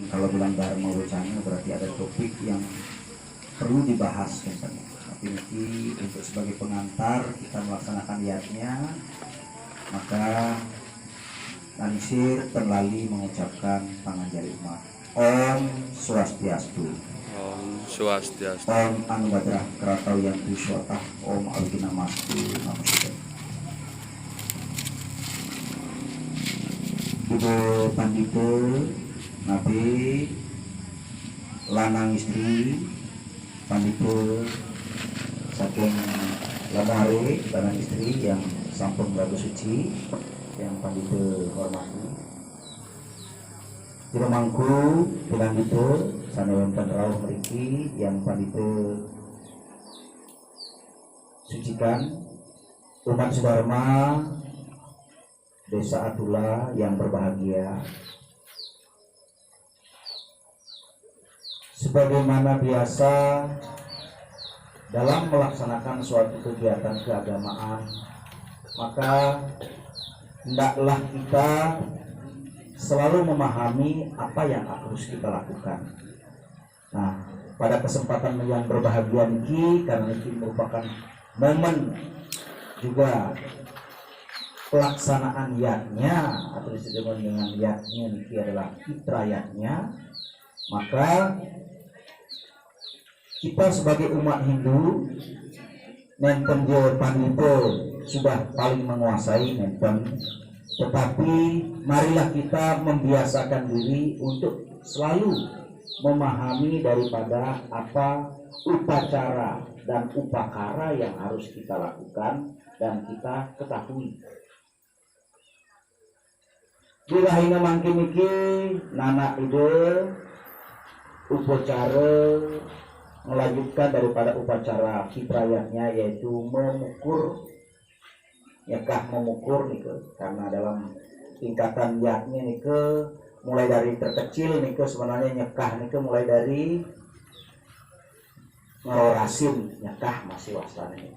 kalau bilang bareng urusannya berarti ada topik yang perlu dibahas katanya. Tapi nanti untuk sebagai pengantar kita melaksanakan niatnya, maka Nanisir terlali mengucapkan panganjali umat. Om Swastiastu. Om Swastiastu. Om Anubadrah Kratau yang Puswatah. Om Alginamastu Namaste. Ibu Pandito Nabi lanang istri Pandito saking lamari lanang istri yang sampun berlaku suci yang Pandito hormati. Di rumahku bilang itu sanewonten rawuh mriki yang Pandito sucikan umat Dharma Desa Atula yang berbahagia. Sebagaimana biasa dalam melaksanakan suatu kegiatan keagamaan, maka hendaklah kita selalu memahami apa yang harus kita lakukan. Nah, pada kesempatan yang berbahagia ini, karena ini merupakan momen juga pelaksanaan yatnya atau disebut dengan yatnya ini adalah fitrayatnya, maka kita sebagai umat Hindu nenten Pandito sudah paling menguasai nenten, tetapi marilah kita membiasakan diri untuk selalu memahami daripada apa upacara dan upakara yang harus kita lakukan dan kita ketahui. Bilahina mangkin iki nana ide upacara melanjutkan daripada upacara fitrayatnya, yaitu memukul nyekah memukul nih, karena dalam tingkatan yatnya nih mulai dari terkecil nih sebenarnya nyekah nih mulai dari ngerorasin nyekah masih wasana nih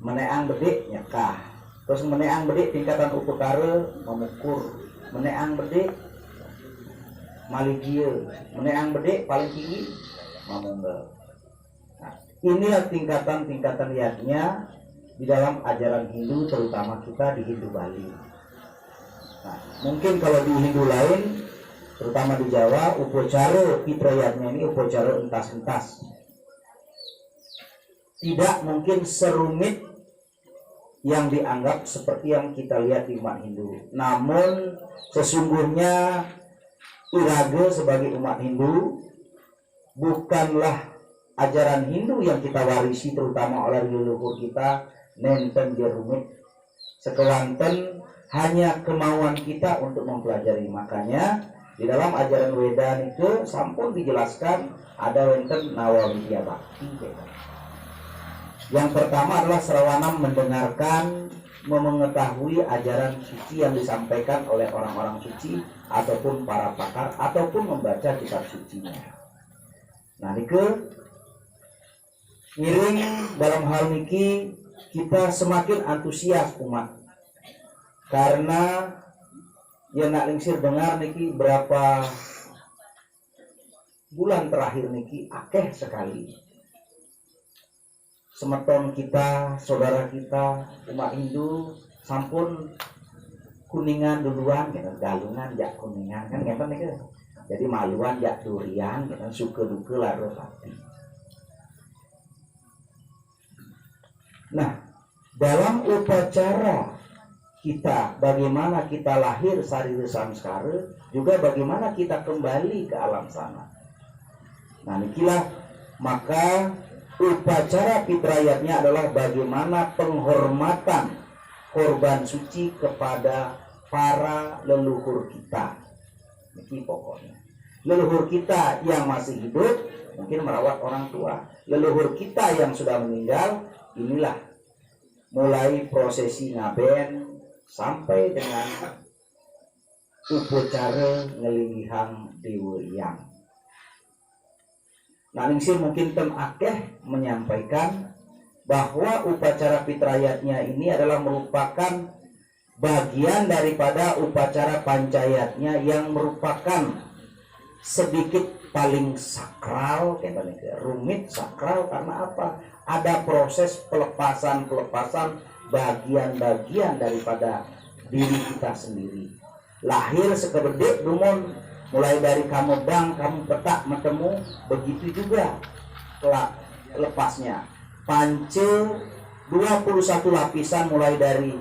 meneang bedik nyekah, terus meneang bedik tingkatan upakara memukul, meneang bedik maligia, meneang bedik paling tinggi mamunggal. Nah, inilah tingkatan-tingkatan yatnya di dalam ajaran Hindu, terutama kita di Hindu Bali. Nah, mungkin kalau di Hindu lain, terutama di Jawa, upacara fitrayatnya ini upacara entas-entas. Tidak mungkin serumit yang dianggap seperti yang kita lihat di umat Hindu. Namun sesungguhnya iraga sebagai umat Hindu bukanlah ajaran Hindu yang kita warisi, terutama oleh leluhur kita nenten jerumit sekewanten hanya kemauan kita untuk mempelajari. Makanya di dalam ajaran Weda itu sampun dijelaskan ada wenten nawawidya bakti. Yang pertama adalah serawanam mendengarkan, mengetahui ajaran suci yang disampaikan oleh orang-orang suci ataupun para pakar ataupun membaca kitab sucinya. Nah, nike iring dalam hal niki kita semakin antusias umat, karena ya nak lingsir dengar niki berapa bulan terakhir niki akeh sekali semeton kita, saudara kita umat Hindu sampun kuningan duluan gitu, galungan jak kuningan kan gitu nih. Jadi maluan jak durian gitu, suka duka larut hati. Nah, dalam upacara kita, bagaimana kita lahir sarira samskara, juga bagaimana kita kembali ke alam sana. Nah, inilah maka upacara fitrayatnya adalah bagaimana penghormatan korban suci kepada para leluhur kita. Ini pokoknya. Leluhur kita yang masih hidup mungkin merawat orang tua. Leluhur kita yang sudah meninggal, inilah mulai prosesi ngaben sampai dengan upacara ngelingihang diwuyang. Nah, ningsir mungkin tem akeh menyampaikan bahwa upacara fitrayatnya ini adalah merupakan bagian daripada upacara pancayatnya yang merupakan sedikit paling sakral, rumit sakral karena apa? Ada proses pelepasan bagian-bagian daripada diri kita sendiri. Lahir sekededik dumon, mulai dari kamu dang, kamu petak, metemu, begitu juga lepasnya. Pance 21 lapisan mulai dari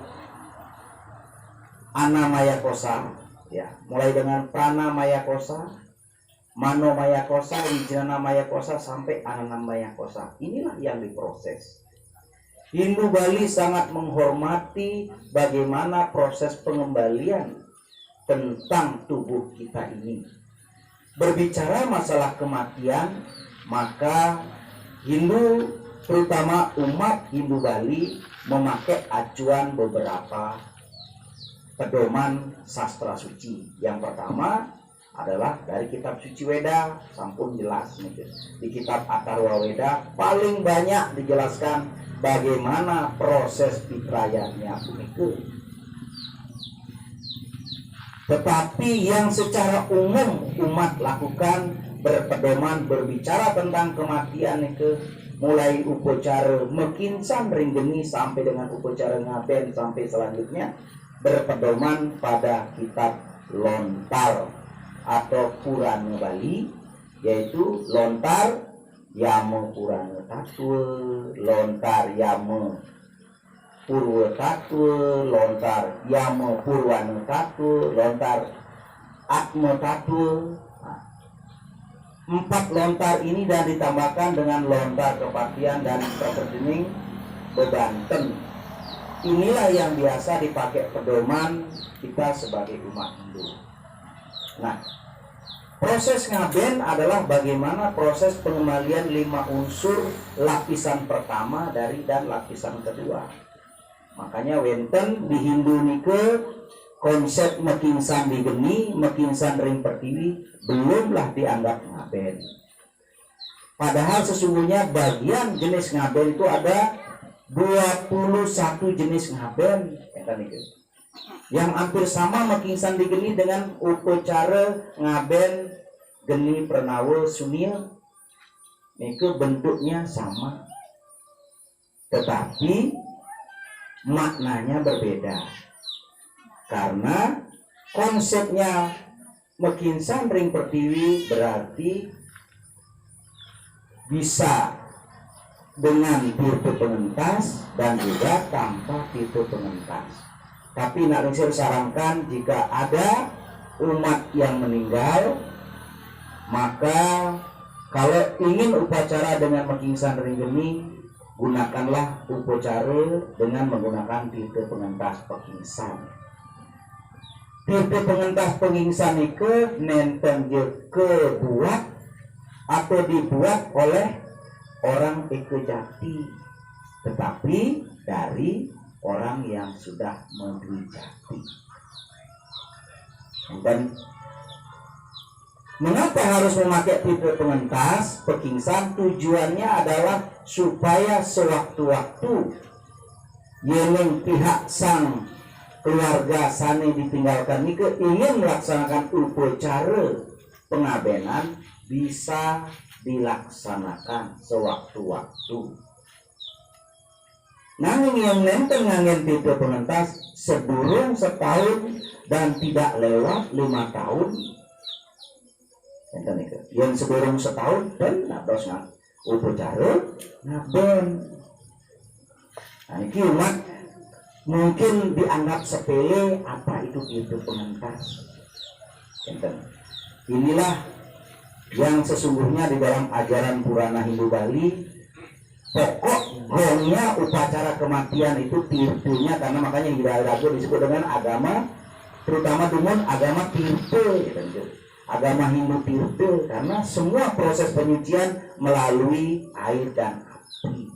Anamaya Kosa, ya, mulai dengan Pranamaya Kosa, Manomaya Kosa, Wijnana Maya Kosa sampai Anamaya Kosa. Inilah yang diproses. Hindu Bali sangat menghormati bagaimana proses pengembalian tentang tubuh kita ini. Berbicara masalah kematian, maka Hindu, terutama umat Hindu Bali, memakai acuan beberapa pedoman sastra suci. Yang pertama adalah dari kitab suci Weda, sampun jelas nih. Di kitab Atharwa Weda paling banyak dijelaskan bagaimana proses fitrayatnya begitu. Tetapi yang secara umum umat lakukan berpedoman berbicara tentang kematian itu mulai upacara mekinsan ringgeni sampai dengan upacara ngaben sampai selanjutnya berpedoman pada kitab Lontar atau Purana Bali, yaitu Lontar Yama Purana Tatwa, Lontar Yama Purwa Tatwa, Lontar Yama Purwana Tatwa, Lontar Atma Tatwa. Empat lontar ini dan ditambahkan dengan lontar kepatian dan perkedening bebanten. Inilah yang biasa dipakai pedoman kita sebagai umat Hindu. Nah, proses ngaben adalah bagaimana proses pengembalian 5 unsur lapisan pertama dari dan lapisan kedua. Makanya wenten di Hindu nike konsep mekinsan di geni, mekinsan ring pertiwi belumlah dianggap ngaben. Padahal sesungguhnya bagian jenis ngaben itu ada 21 jenis ngaben. Yang hampir sama mekinsan di geni dengan upacara ngaben geni pernawa sunil. Itu bentuknya sama. Tetapi maknanya berbeda. Karena konsepnya mekinsan ring pertiwi berarti bisa dengan tirta pengentas dan juga tanpa tirta pengentas. Tapi nak saya sarankan jika ada umat yang meninggal, maka kalau ingin upacara dengan mekinsan ring geni, gunakanlah upacara dengan menggunakan tirta pengentas pekinsan. Tirta pengentas pengingsan itu nenten kebuat atau dibuat oleh orang ekejati, tetapi dari orang yang sudah mendwijati. Dan mengapa harus memakai tirta pengentas pekingsan? Tujuannya adalah supaya sewaktu-waktu yang pihak sang keluarga sani ditinggalkan ini ingin melaksanakan upacara pengabenan bisa dilaksanakan sewaktu-waktu. Namun yang nenten ngangen tirta pengentas sedurung setahun dan tidak lewat 5 tahun. Yang sedurung setahun dan nabos upacara ngaben. Nah ini umat mungkin dianggap sepele, apa itu tirta pengentas. Inilah yang sesungguhnya di dalam ajaran Purana Hindu Bali, pokok gongnya upacara kematian itu tirtunya, karena makanya Hiraga disebut dengan agama, terutama dumun agama tirta, agama Hindu tirta, karena semua proses penyucian melalui air dan api.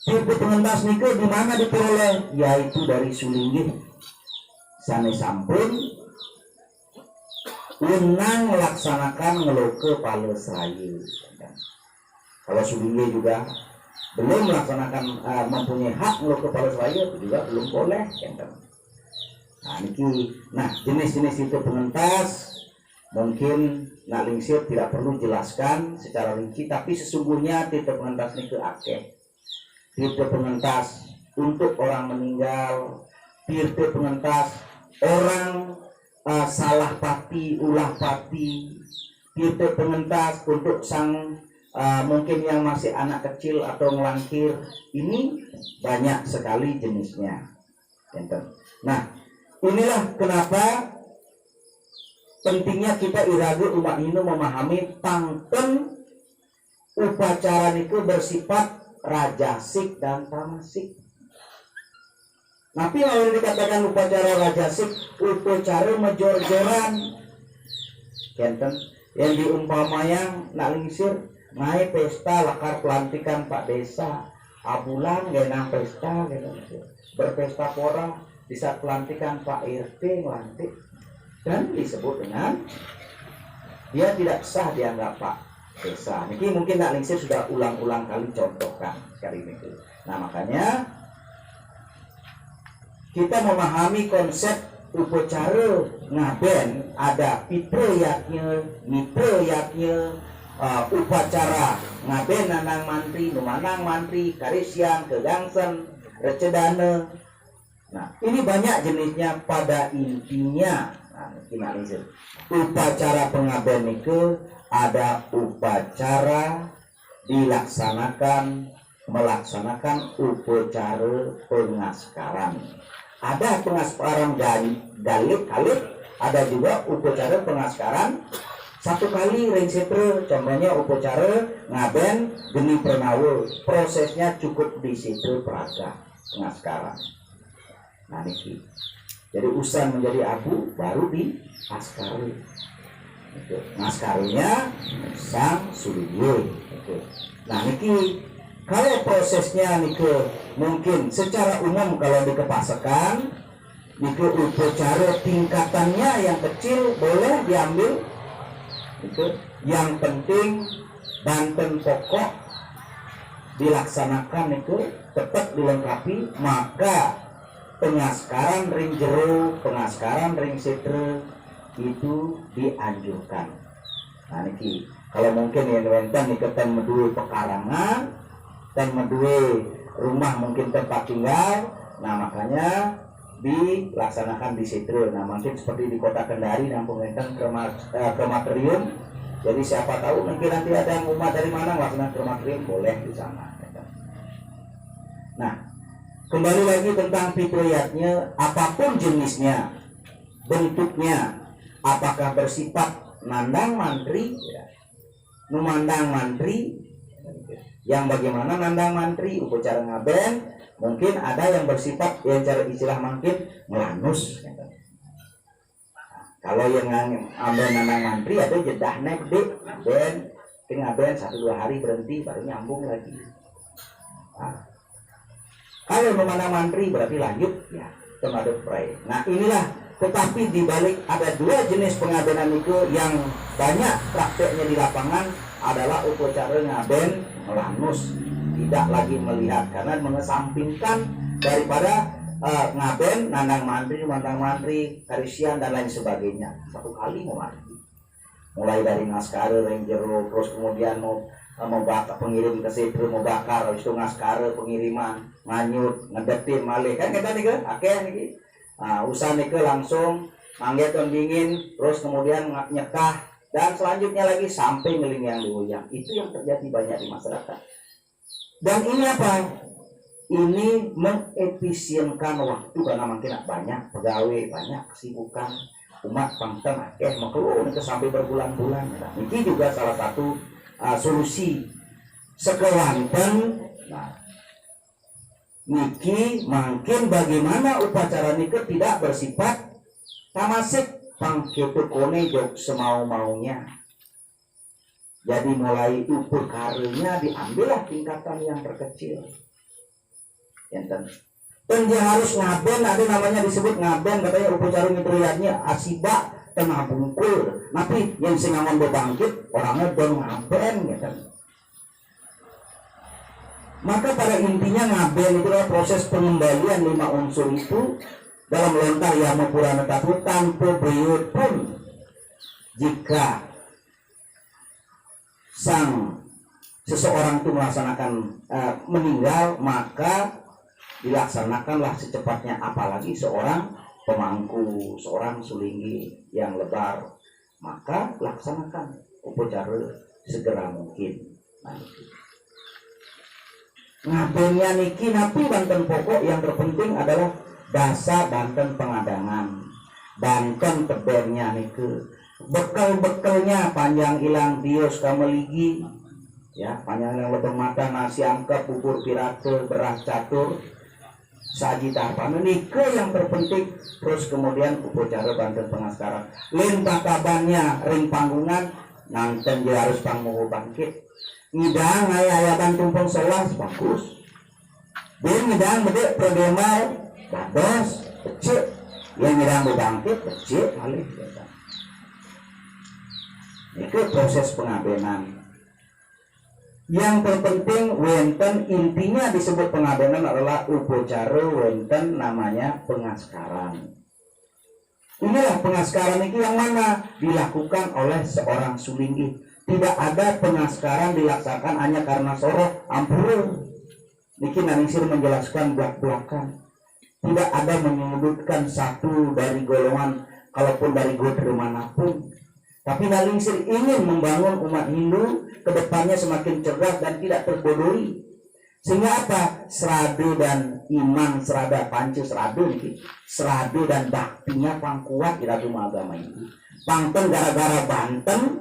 Tirta pengentas niku di mana diperoleh? Yaitu dari Sulinggih. Sane sampun unang melaksanakan ngeloke pales rayu. Kalau Sulinggih juga belum melaksanakan mempunyai hak ngeluk kepala Suraya itu juga belum boleh enten. Nah jenis-jenis itu pengentas mungkin nak lingsir tidak perlu jelaskan secara rinci, tapi sesungguhnya tipe pengentas ini ke akeh. Tipe pengentas untuk orang meninggal, tipe pengentas orang salah pati, ulah pati, tipe pengentas untuk sang mungkin yang masih anak kecil atau ngelangkir. Ini banyak sekali jenisnya. Nah, inilah kenapa pentingnya kita iraga umat Hindu memahami pangten upacara niku bersifat rajasik dan tamasik. Tapi kalau dikatakan upacara rajasik, upacara major-joran, yang diumpamayang nak lingsir naik pesta lakar pelantikan Pak Desa, abulan genang pesta, berpesta pora di saat pelantikan Pak RT melantik, dan disebut dengan dia tidak sah dianggap Pak Desa. Ini mungkin nak lingsir sudah ulang-ulang kali contohkan sekali ini. Nah makanya kita memahami konsep upacara ngaben, ada pitrayatnya, mitrayatnya, upacara ngaben nanang mantri, numanang mantri, karisian, kegangsen, recedana. Nah ini banyak jenisnya. Pada intinya upacara pengaben itu ada upacara melaksanakan upacara pengaskaran. Ada pengaskaran galit, ada juga upacara pengaskaran satu kali ringsetre. Contohnya upacara ngaben geni pernawa, prosesnya cukup di situ praga pengaskaran. Nah niki, jadi usan menjadi abu baru di askari. Naskarunya sang suliyun. Nah niki kalau prosesnya niki mungkin secara umum kalau dikepasakan niki upacara tingkatannya yang kecil boleh diambil. Yang penting banten pokok dilaksanakan itu tetap dilengkapi, maka pengaskaran ring jero, pengaskaran ring setre itu dianjurkan. Nah niki kalau mungkin yang wenten niki ten medue pekarangan, ten medue rumah mungkin tempat tinggal, nah makanya dilaksanakan di setre. Nah mungkin seperti di kota Kendari nampung wenten krematorium. Jadi siapa tahu nanti ada yang umat dari mana melaksanakan krematorium, boleh di sana. Nah kembali lagi tentang pitrayatnya, apapun jenisnya, bentuknya, apakah bersifat nandang mantri, numandang mantri, yang bagaimana nandang mantri upacara ngaben, mungkin ada yang bersifat yang cara istilah mungkin melanus. Kalau yang ambil nandang mantri ada jedahnya gede, ngaben 1-2 hari berhenti baru nyambung lagi. Nah, kalau memandang mantri berarti lanjut ya temaduk pray. Nah inilah, tetapi dibalik ada 2 jenis pengabenan itu yang banyak prakteknya di lapangan adalah upacara ngaben melanus, tidak lagi melihat karena mengesampingkan daripada ngaben nandang mantri, karisian dan lain sebagainya. Satu kali mau mandi, mulai dari ngaskara, renjero, terus kemudian mau bakar, pengirim ke situ mau bakar, habis itu ngaskara pengiriman, nganyut, ngedetin malih kan kita nih kan, akeh nih. Usah nih langsung manggeton dingin, terus kemudian nyekah dan selanjutnya lagi sampai ngeling yang diuyang. Itu yang terjadi banyak di masyarakat. Dan ini apa? Ini mengefisienkan waktu karena makin banyak pegawai, banyak kesibukan umat pangten akeh makhluk itu sampai berbulan-bulan. Nah, ini juga salah satu solusi sekelanten. Nah, niki makin bagaimana upacara niki tidak bersifat tamasik pangketu kone jok semau-maunya. Jadi mulai ukur karunya diambillah tingkatan yang terkecil. Enten dia harus ngaben, ada namanya disebut ngaben, katanya upacara mitriyatnya asiba tengah bungkul. Tapi yang singangon bebangkit orangnya don ngaben gitu. Maka pada intinya ngaben itu adalah proses pengembalian 5 unsur itu dalam lontar Yama Purana Tatu tanpa beriut pun. Jika seseorang itu melaksanakan meninggal, maka dilaksanakanlah secepatnya, apalagi seorang pemangku, seorang sulinggi yang lebar, maka laksanakan upacara segera mungkin. Ngabennya niki napi banten pokok yang terpenting adalah dasa banten pengadangan, banten tebernya niki, bekal-bekalnya panjang ilang dios kameligi, ya panjang ilang leteng mata, nasi angka, bubur pirate, beras catur, saji tapan niki yang terpenting. Terus kemudian upacara banten pengaskaran, lin takabannya ring panggungan, nanten dia harus pangmungu bangkit. Ngidang ayah tumpeng selas bagus. Dia ngidang bedek prodemal bados kecil. Yang ngidang bebangkit kecil malih. Itu proses pengabenan. Yang terpenting wenten intinya disebut pengabenan adalah upacara wenten namanya pengaskaran. Inilah pengaskaran itu yang mana dilakukan oleh seorang sulinggi. Tidak ada pengaskaran dilaksanakan hanya karena sorok ampun. Niki Naningsir menjelaskan belak-belakan. Tidak ada menyudutkan satu dari golongan, kalaupun dari gotra manapun. Tapi Naningsir ingin membangun umat Hindu kedepannya semakin cerdas dan tidak terbodohi. Sehingga apa? Seradu dan iman, serada pancu seradu niki. Seradu dan baktinya pangkuat di dalam agama ini. Pangten gara-gara Banten.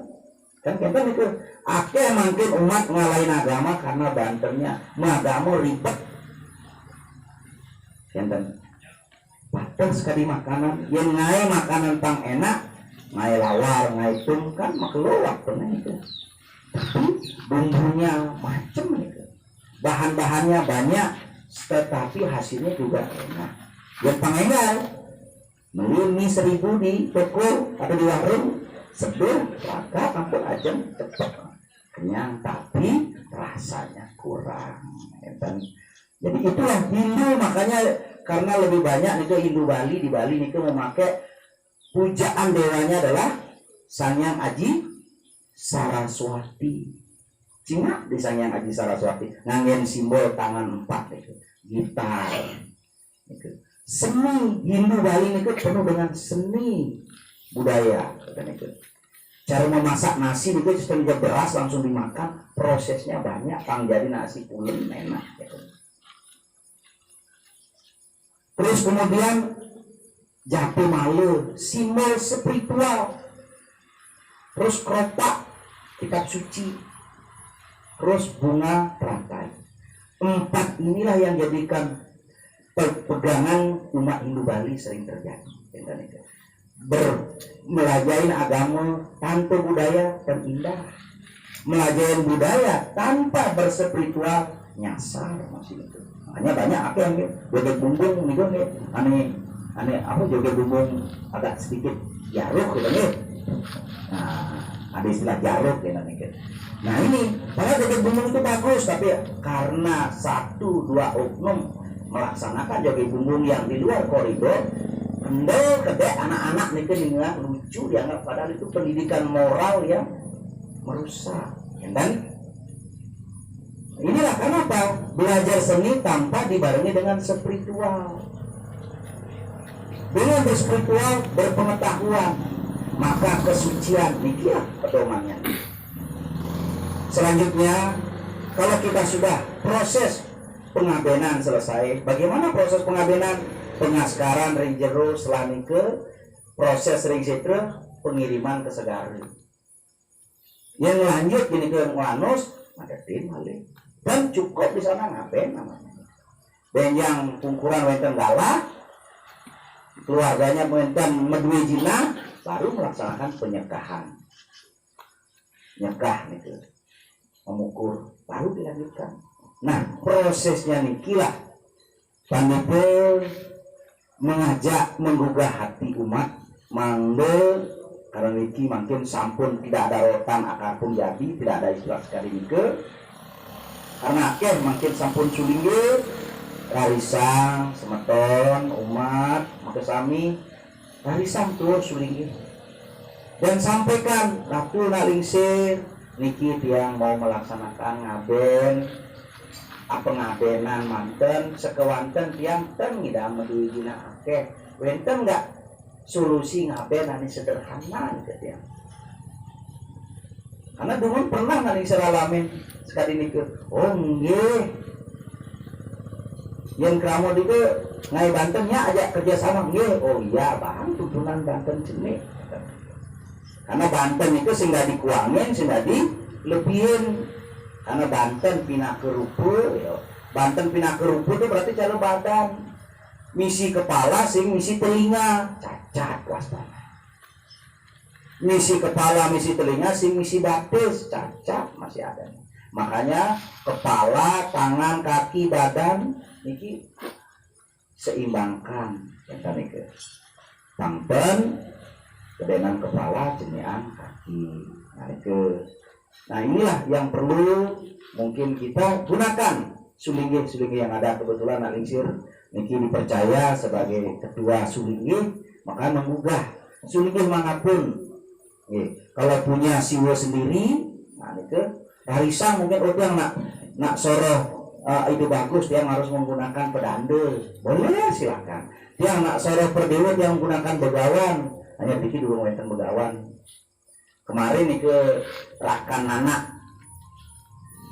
Kan kita itu akeh mungkin umat ngalahin agama karena banternya agama ribet. Enten patah sekali makanan, yang ngai makanan pang enak, ngai lawar, ngai tum kan makeluak pernah itu. Tapi bumbunya macem itu, bahan-bahannya banyak, tetapi hasilnya juga enak. Yang pangengal, beli mie 1000 di toko atau di warung. Sebel, raka, ampun ajam, cepat kenyang, tapi rasanya kurang. Jadi itulah Hindu, makanya karena lebih banyak itu Hindu Bali, di Bali itu memakai pujaan dewanya adalah Sangyang Aji Saraswati. Cina di Sangyang Aji Saraswati nganggen simbol tangan 4 itu, gitar. Itu. Seni Hindu Bali itu penuh dengan seni budaya. Cara memasak nasi itu sistem beras langsung dimakan, prosesnya banyak, pang jadi nasi pulen enak. Terus kemudian jatuh malu, simbol spiritual. Terus keropak, kitab suci. Terus bunga teratai. 4 inilah yang jadikan pegangan umat Hindu Bali sering terjadi. Melajai agama tanpa budaya terindah, melajai budaya tanpa berspiritual nyasar masih itu. Hanya banyak apa yang joget bumbung gitu nih, aneh apa joget bumbung agak sedikit jaruk gitu nih. Nah, ada istilah jaruk ya namanya. Nah ini, padahal joget bumbung itu bagus, tapi karena 1-2 oknum melaksanakan joget bumbung yang di luar koridor, kedek anak-anak nih kan lucu dianggap, padahal itu pendidikan moral yang merusak. Dan inilah kenapa belajar seni tanpa dibarengi dengan spiritual. Dengan berspiritual, berpengetahuan, maka kesucian nikilah pedomannya. Selanjutnya, kalau kita sudah proses pengabenan selesai, bagaimana proses pengabenan? Pengaskaran ring jero selani ke proses ring setre pengiriman ke segari. Yang lanjut ini ke ngelanus ada tim malih dan cukup di sana ngapain namanya. Dan yang ukuran wenten galah keluarganya wenten medwe jina baru melaksanakan penyekahan. Nyekah itu mengukur baru dilanjutkan. Nah prosesnya nikilah pandepel mengajak menggugah hati umat mangde karena niki makin sampun tidak ada rotan akar pun jadi tidak ada istilah sekali nike karena akeh makin sampun sulinggih rarisang semeton umat maka sami rarisang tuh sulinggih dan sampaikan ratu nalingsir niki tiang mau melaksanakan ngaben apa ngabenan manten sekewanten tiang ten ngidam meduigina akeh wenten enggak solusi ngaben anu sederhana gitu tiang karena dulu pernah nalingsir alamin sekali niki oh nggih yang keramu itu ngai Bantennya ajak kerjasama nggih oh iya bang tutunan Banten sini karena Banten itu sehingga dikuangin sehingga dilebihin karena Banten pindah ke rumput ya. Banten pindah ke rumput itu berarti cara badan misi kepala sing misi telinga cacat waspada misi kepala misi telinga sing misi batis cacat masih ada makanya kepala tangan kaki badan niki seimbangkan yang niki Banten kedenan kepala jenian kaki nah inilah yang perlu mungkin kita gunakan sulinggih yang ada kebetulan nalingsir niki dipercaya sebagai ketua sulinggih maka menggugah sulinggih manapun kalau punya siwa sendiri nah niki harisang mungkin yang nak soroh itu bagus dia harus menggunakan pedande boleh silakan dia nak soroh perdewa dia menggunakan begawan hanya bikin dulu ngeten begawan kemarin nih ke rakan anak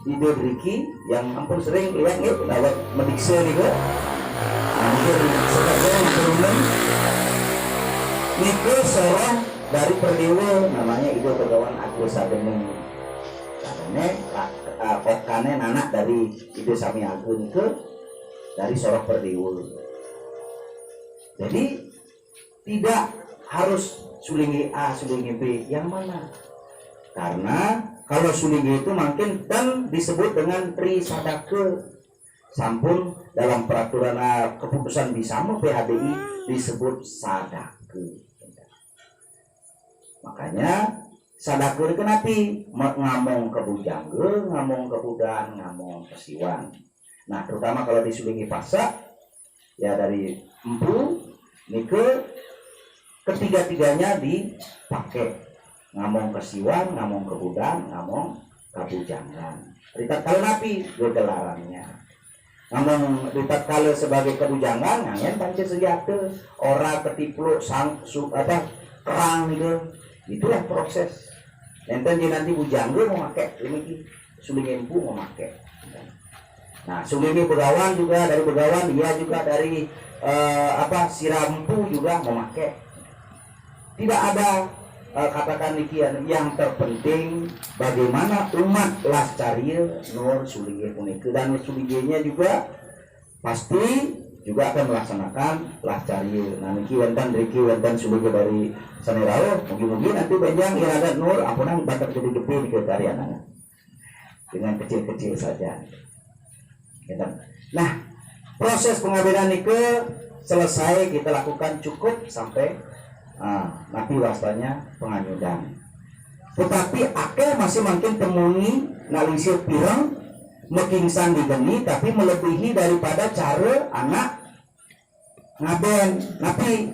ide Riki yang ampun sering lihat nih lewat medikse nih ke hampir sekarang turunan nih ke seorang dari perdewa namanya ide begawan Agus Sadene kokane anak dari ide Sami Agung ke dari sorok perdewa jadi tidak harus sulingi A, sulingi B, yang mana? Karena kalau sulingi itu makin dan disebut dengan tri sadake. Sampun dalam peraturan keputusan Bisamo PHBI disebut sadake. Makanya sadake itu kenapa? Ngamong ke bujangge, ngamong ke budan, ngamong ke siwan. Nah terutama kalau disulingi pasak, ya dari empu, nike ketiga-tiganya dipakai ngamong ke siwan, ngamong ke budan, ngamong ke bujangan. Ritat kali napi gegelarannya. Ngamong ritat kali sebagai kebujangan, ngangen panci sejate, ora ketipluk sang kerang gitu. Itulah proses. Enten nanti bujangga mau pakai ini suling empu mau pakai. Nah suling begawan juga dari begawan, dia juga dari sirampu juga mau pakai. Tidak ada katakan demikian yang terpenting bagaimana umat lascaria nur sulinge punike dan sulinge-nya juga pasti juga akan melaksanakan lascaria. Nah niki wonten sulinge dari Sanirao mungkin nanti benjang iradat nur ampunan batak jadi gede di tarianana dengan kecil-kecil saja. Nah proses pengabenan nike selesai kita lakukan cukup sampai napi wasanya penganyudan. Tetapi akeh masih makin temuni nalingsir pirang mekingsan digeni tapi melebihi daripada cara anak ngaben napi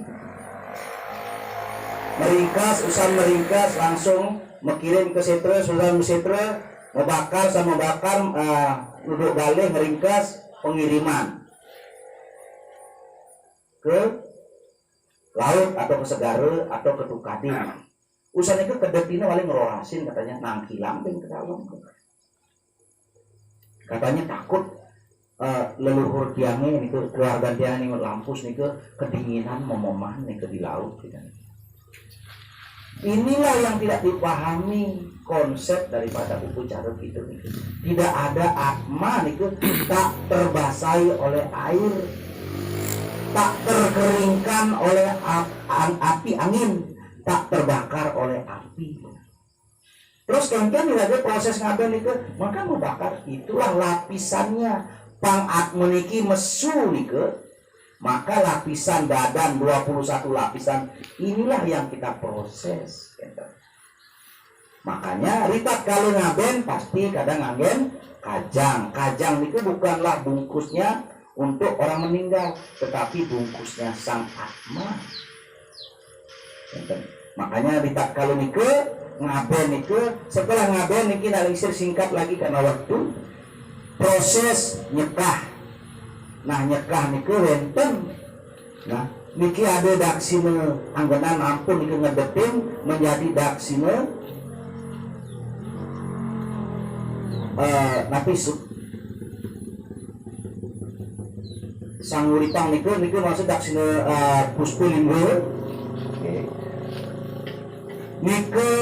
meringkas langsung mekirim ke setre sudah setre membakar sama bakar duduk galih meringkas pengiriman ke laut atau ke segara atau ke Tukading. Usaha itu kedetina paling ngerohasin katanya nangkilang ke dalam. Katanya takut leluhur tiangnya ini ke keluarga tiang ini lampus nih ke kedinginan memomah nih ke di laut. Gitu. Inilah yang tidak dipahami konsep daripada buku carut itu. Tidak ada atma nih ke tak terbasahi oleh air. Tak terkeringkan oleh api angin, tak terbakar oleh api. Terus kan ada proses ngaben itu, maka membakar itulah lapisannya. Pang meniki mesu nike, maka lapisan badan 21 lapisan inilah yang kita proses. Makanya ritat kalau ngaben pasti kadang ngaben kajang. Kajang itu bukanlah bungkusnya untuk orang meninggal, tetapi bungkusnya sang atma. Makanya ritat kalau niku ngaben niku, setelah ngaben niki nalisir singkat lagi karena waktu, proses nyekah. Nah nyekah niku wenten. Nah niki ada daksine anggenan ampun niku ngedepin menjadi daksine napisuk. Sanguripang niku maksud daksine puspulinggo. Niku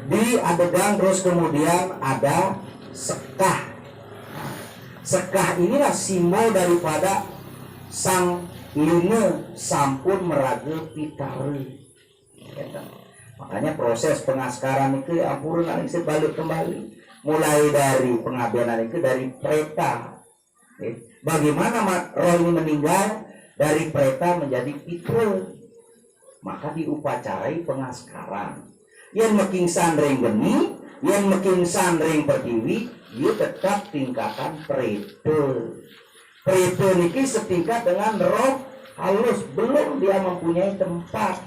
di adegan, terus kemudian ada sekah. Sekah inilah simbol daripada sang lune sampun merage pitare. Makanya proses pengaskaran itu ampun nanti balik kembali. Mulai dari pengabdian itu dari preta. Bagaimana roh ini meninggal dari preta menjadi pitra, maka diupacarai pengaskaran. Yang makin sandring geni, yang makin sandring pertiwi, dia tetap tingkatan preta. Preta niki setingkat dengan roh halus, belum dia mempunyai tempat,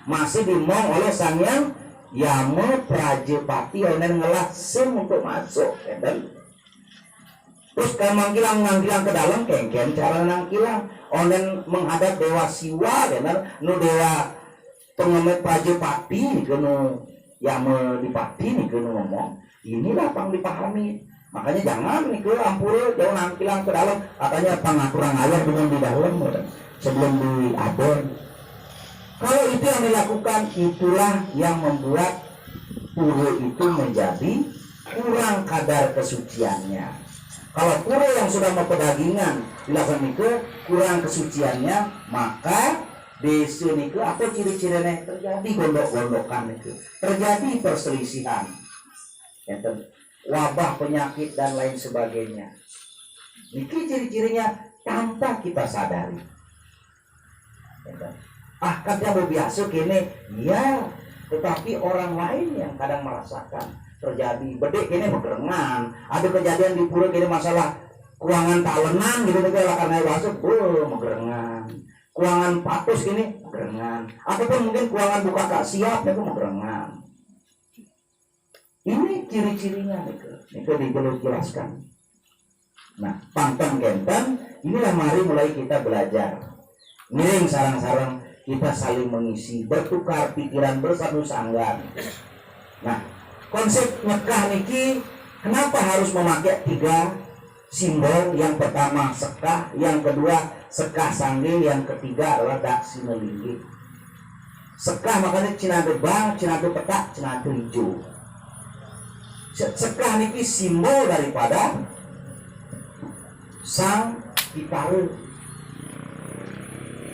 masih dimong oleh sang yang Yama Prajapati onen ngelasem untuk masuk, dan terus kalau manggilang ke dalam kengken cara nangkilang onen menghadap dewa Siwa, dan nu dewa pengemet Prajapati kenu Yama Dipati nih kenu ngomong inilah pang dipahami. Makanya jangan nih ke ampur jauh nangkilang ke dalam, katanya pengaturan ayah dengan di dalam sebelum diadon. Kalau itu yang dilakukan, itulah yang membuat pura itu menjadi kurang kadar kesuciannya. Kalau pura yang sudah mempedagingan dilakukan itu kurang kesuciannya, maka desa niku apa ciri-cirinya terjadi gondok-gondokan itu, terjadi perselisihan, wabah penyakit dan lain sebagainya. Niki ciri-cirinya tanpa kita sadari. Kadang biasa kini, ya, tetapi orang lain yang kadang merasakan terjadi. Bedek kini bergerengan, ada kejadian di pura kini masalah kuangan talenan gitu negara karena masuk, megerengan. Kuangan patus kini megerengan. Ataupun mungkin kuangan buka tak siap itu megerengan. Ini ciri-cirinya itu dijelaskan. Nah, pantang genten, inilah mari mulai kita belajar. Miring sarang-sarang kita saling mengisi, bertukar pikiran, bersatu sanggan. Nah, konsep nyekah niki kenapa harus memakai 3 simbol? Yang pertama sekah, yang kedua sekah sanggih, yang ketiga adalah daksina linggih. Sekah makanya cinade bang, cinade petak, cinade hijau. Sekah niki simbol daripada sang pitare.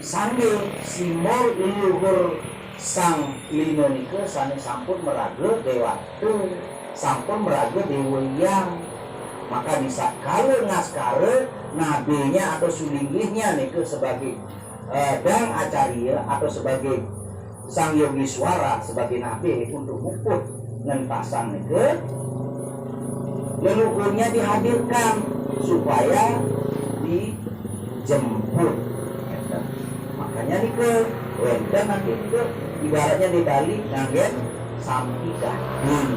Sanggih simbol leluhur sang lino nike sane sampun merage dewata, sampun merage dewayang. Maka bisa kalau ngaskare nabinya atau sulinggihnya nike sebagai dang acarya atau sebagai sang yogi suara sebagai nabi untuk mukut ngentasan nike, leluhurnya dihadirkan supaya dijemput. Makanya nih ke wenten nanti ke ibaratnya di Bali nganggen sapi gading.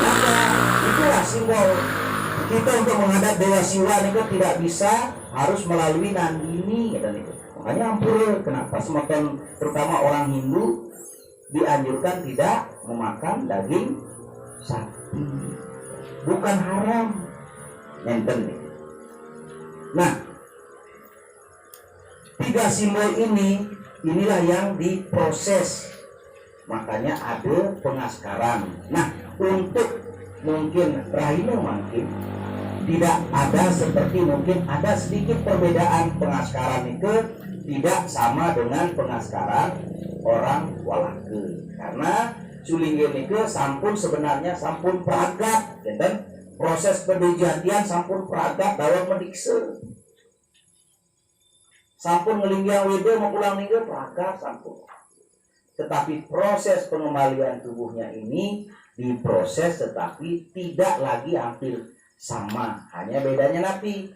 Maka itulah simbol kita untuk menghadap Dewa Siwa nih tidak bisa harus melalui Nandini dan itu. Makanya ampun kenapa semakin terutama orang Hindu dianjurkan tidak memakan daging sapi, bukan haram, enten nih. Nah, 3 simbol inilah yang diproses. Makanya ada pengaskaran. Nah, untuk mungkin Rahina mungkin tidak ada seperti mungkin ada sedikit perbedaan pengaskaran itu tidak sama dengan pengaskaran orang Walake. Karena Sulinggen itu sampun sebenarnya sampun peragat, dan proses pendejatian sampun peragat dalam mendikse. Sampun ngelinggiang wede mau pulang ninggal peragat sampun. tetapi proses pengembalian tubuhnya ini diproses tetapi tidak lagi hampir sama. Hanya bedanya napi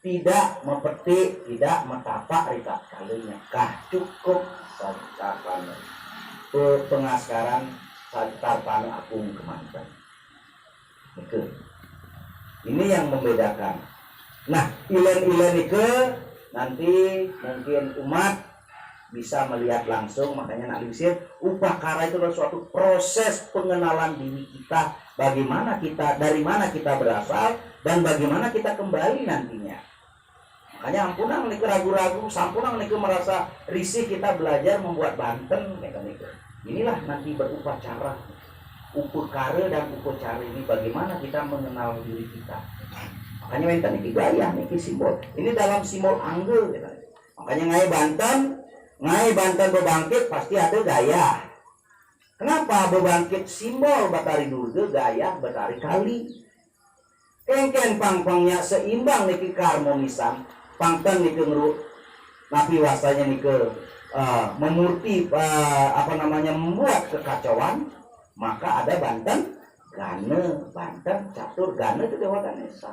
tidak mepetik, tidak metapak rikat kali nyekah cukup sarpan pengaskaran sarpan apung kemantan. Ini yang membedakan. Nah, ilen-ilen itu nanti mungkin umat bisa melihat langsung, makanya nak lingsir upakara itu adalah suatu proses pengenalan diri kita, bagaimana kita, dari mana kita berasal dan bagaimana kita kembali nantinya. Makanya ampunang niku ragu-ragu, sampunang niku merasa risih kita belajar membuat banten, inilah nanti berupacara. Upakara dan upacara ini bagaimana kita mengenal diri kita. Makanya minta niki gaya, niki simbol. Ini dalam simbol angge. Makanya ngai banten bebangkit pasti ada gaya. Kenapa bebangkit simbol Batari Durga, gaya Batari Kali. Kengken pangpangnya seimbang niki keharmonisan. Pangten niki ngeru napi wasanya niki memurti membuat kekacauan. Maka ada banten gane, banten catur gane itu Dewa Ganesha.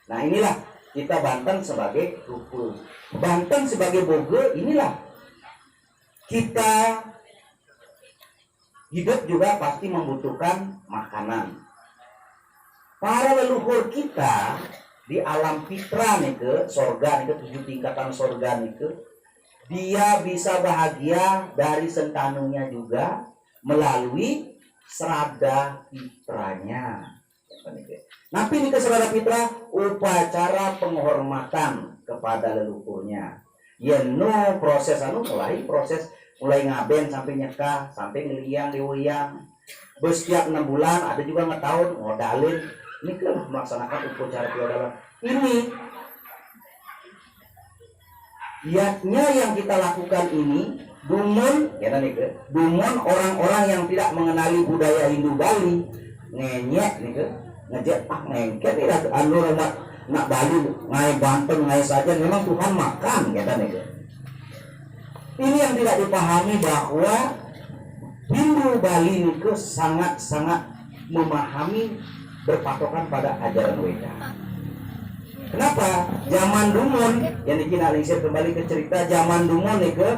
Nah inilah kita banten sebagai rupa, banten sebagai boge. Inilah kita hidup juga pasti membutuhkan makanan. Para leluhur kita di alam fitra nih ke sorga nih ke 7 tingkatan sorga nih ke, dia bisa bahagia dari sentanunya juga melalui serada fitranya. Napi ini ke serada fitra upacara penghormatan kepada leluhurnya. Yeno proses mulai ngaben sampai nyekah sampai ngeliang diuyang. Setiap 6 bulan ada juga ngetahun modalin. Ini kan melaksanakan upacara feodal. Ini niatnya yang kita lakukan ini dumun orang-orang yang tidak mengenali budaya Hindu Bali ngenyek ngejek ngengket anu nak Bali ngai Banten ngai saja memang Tuhan makan ini yang tidak dipahami bahwa Hindu Bali itu sangat-sangat memahami berpatokan pada ajaran Weda. Kenapa? Zaman Dumon yang dikinalisir kembali ke cerita zaman Dumon itu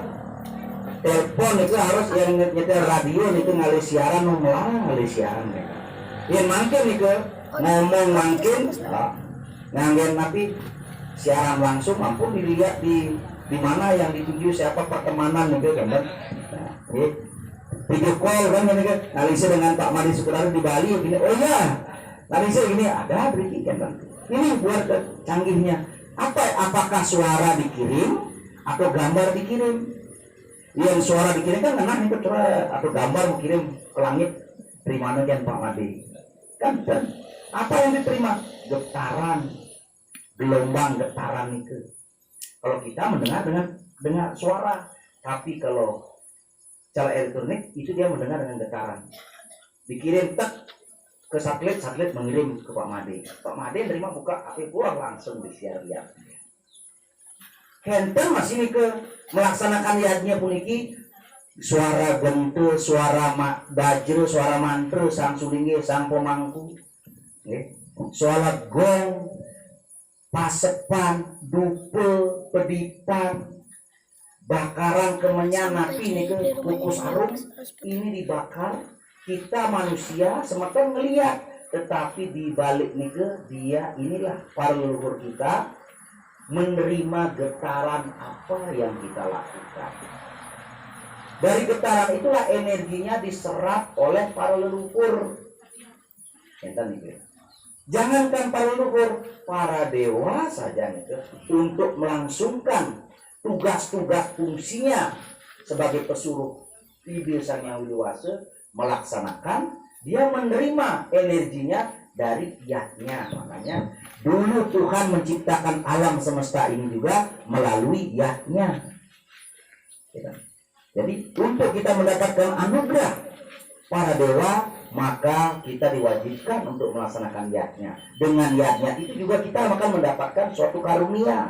telepon itu harus yang nyetel radio itu ngalih siaran ngalih siaran yang makin itu ngomong makin nganggen tapi siaran langsung mampu dilihat di mana yang dituju siapa pertemanan itu kan video call kan ngalih dengan Pak Madi Sukudari di Bali gini, oh ya ngalih gini ada beriki kan. Ini buat canggihnya. Apakah suara dikirim atau gambar dikirim? Yang suara dikirim kan enak itu atau gambar dikirim ke langit terima kan Pak Madi. Kan apa yang diterima? Getaran, gelombang getaran itu. Kalau kita mendengar dengan suara, tapi kalau cara elektronik itu dia mendengar dengan getaran. Dikirim ke satelit mengirim ke Pak Made. Pak Made nerima buka HP pulang langsung disiar lihat. Henten masih nih ke melaksanakan yadnya puniki suara gentul, suara bajro, suara mantra, sang sulingi, sang pemangku, suara gong, pasepan, dupel, pedipan, bakaran kemenyan napi nih ke kukus arum ini dibakar. Kita manusia semata ngelihat, tetapi di balik nika dia inilah para leluhur kita menerima getaran apa yang kita lakukan. Dari getaran itulah energinya diserap oleh para leluhur. Jangankan para leluhur, para dewa saja nika untuk melangsungkan tugas-tugas fungsinya sebagai pesuruh Bibir Sang Hyang Widawasa melaksanakan, dia menerima energinya dari yatnya. Makanya dulu Tuhan menciptakan alam semesta ini juga melalui yatnya. Jadi untuk kita mendapatkan anugerah para dewa, maka kita diwajibkan untuk melaksanakan yatnya. Dengan yatnya itu juga kita akan mendapatkan suatu karunia.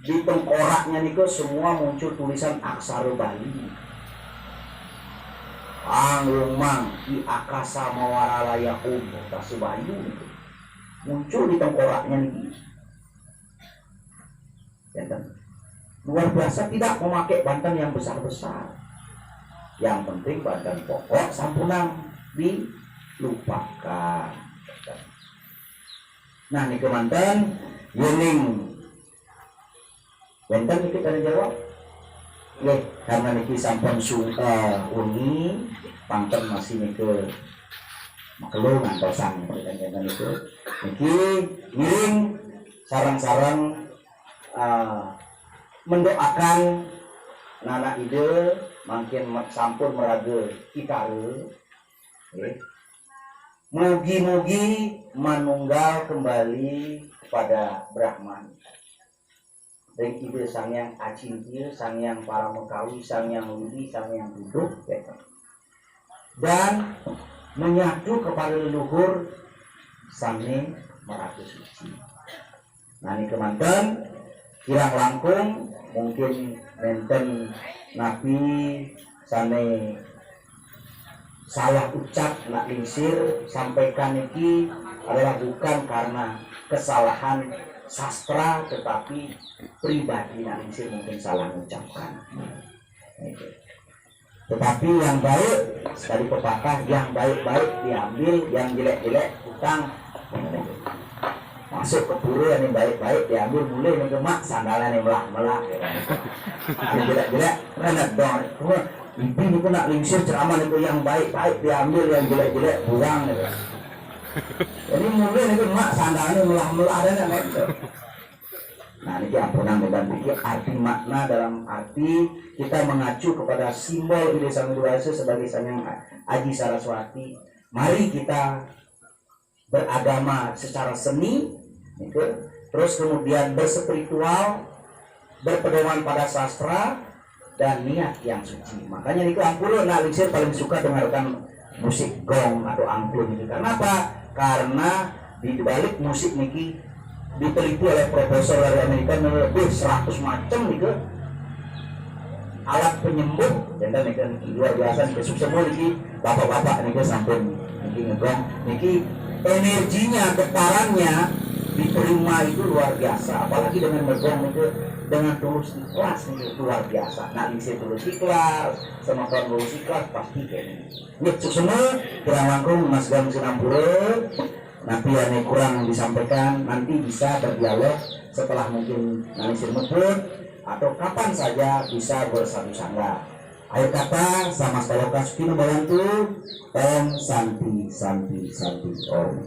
di tengkoraknya niku semua muncul tulisan aksara Bali. Anglumang di akasa mawaralaya tasubayu muncul di tengkoraknya nih. Luar biasa, tidak memakai banten yang besar-besar. Yang penting banten pokok sampunang dilupakan. Nah ini kemanten yening banten itu kan jawab. Nggih, karena niki sampun uni pangten masih niki maklum ngantosan pertanyaan itu. Niki ngiring sarang-sarang mendoakan nana ide makin sampun meraga kitaru. Mugi-mugi manunggal kembali kepada Brahman. Dan ide sang yang acintir, sang yang para mekawi, sang yang ludi, sang yang duduk, dan menyatu kepada leluhur sangnya meratus suci. Nah ini kemanten kirang langkung mungkin nenten nabi sane salah ucap nak lingsir sampaikan iki adalah bukan karena kesalahan sastra, tetapi pribadi nak lingsir mungkin salah mengucapkan. Tetapi yang baik sekali pepatah, yang baik-baik diambil, yang jelek-jelek utang. Masuk ke pura yang baik-baik diambil, mulai nih kemak sandalan yang melah-melah. Yang jelek-jelek renat dong. Ibu itu nak lingsir ceramah itu yang baik-baik diambil, yang jelek-jelek buang. Jadi mulai nih kemak sandalan melah-melah dan itu. Nah ini ampunan dan pikir arti makna dalam arti kita mengacu kepada simbol ide Sang Hyang Widi sebagai Sang Aji Saraswati. Mari kita beragama secara seni, itu, terus kemudian berspiritual, berpedoman pada sastra dan niat yang suci. Makanya niku angkulo nak lingsir paling suka dengarkan musik gong atau angklung itu. Kenapa? Karena di balik musik niki diteliti oleh profesor dari Amerika lebih 100 macam nih alat penyembuh dan luar biasa nih semua nih bapak-bapak nih sampun nih ngegong nih energinya getarannya diterima itu luar biasa, apalagi dengan ngegong itu dengan tulus ikhlas nih luar biasa. Nah ini tulus ikhlas sama kawan tulus ikhlas pasti kayak ini semua kurang langkung Mas Gam Sinampura. Nanti yang kurang disampaikan nanti bisa berdialog setelah mungkin nanti sirmepun atau kapan saja bisa bersatu sangga. Akhir kata sama Staloka Sukino Bayantu Om Santi Santi Santi Om.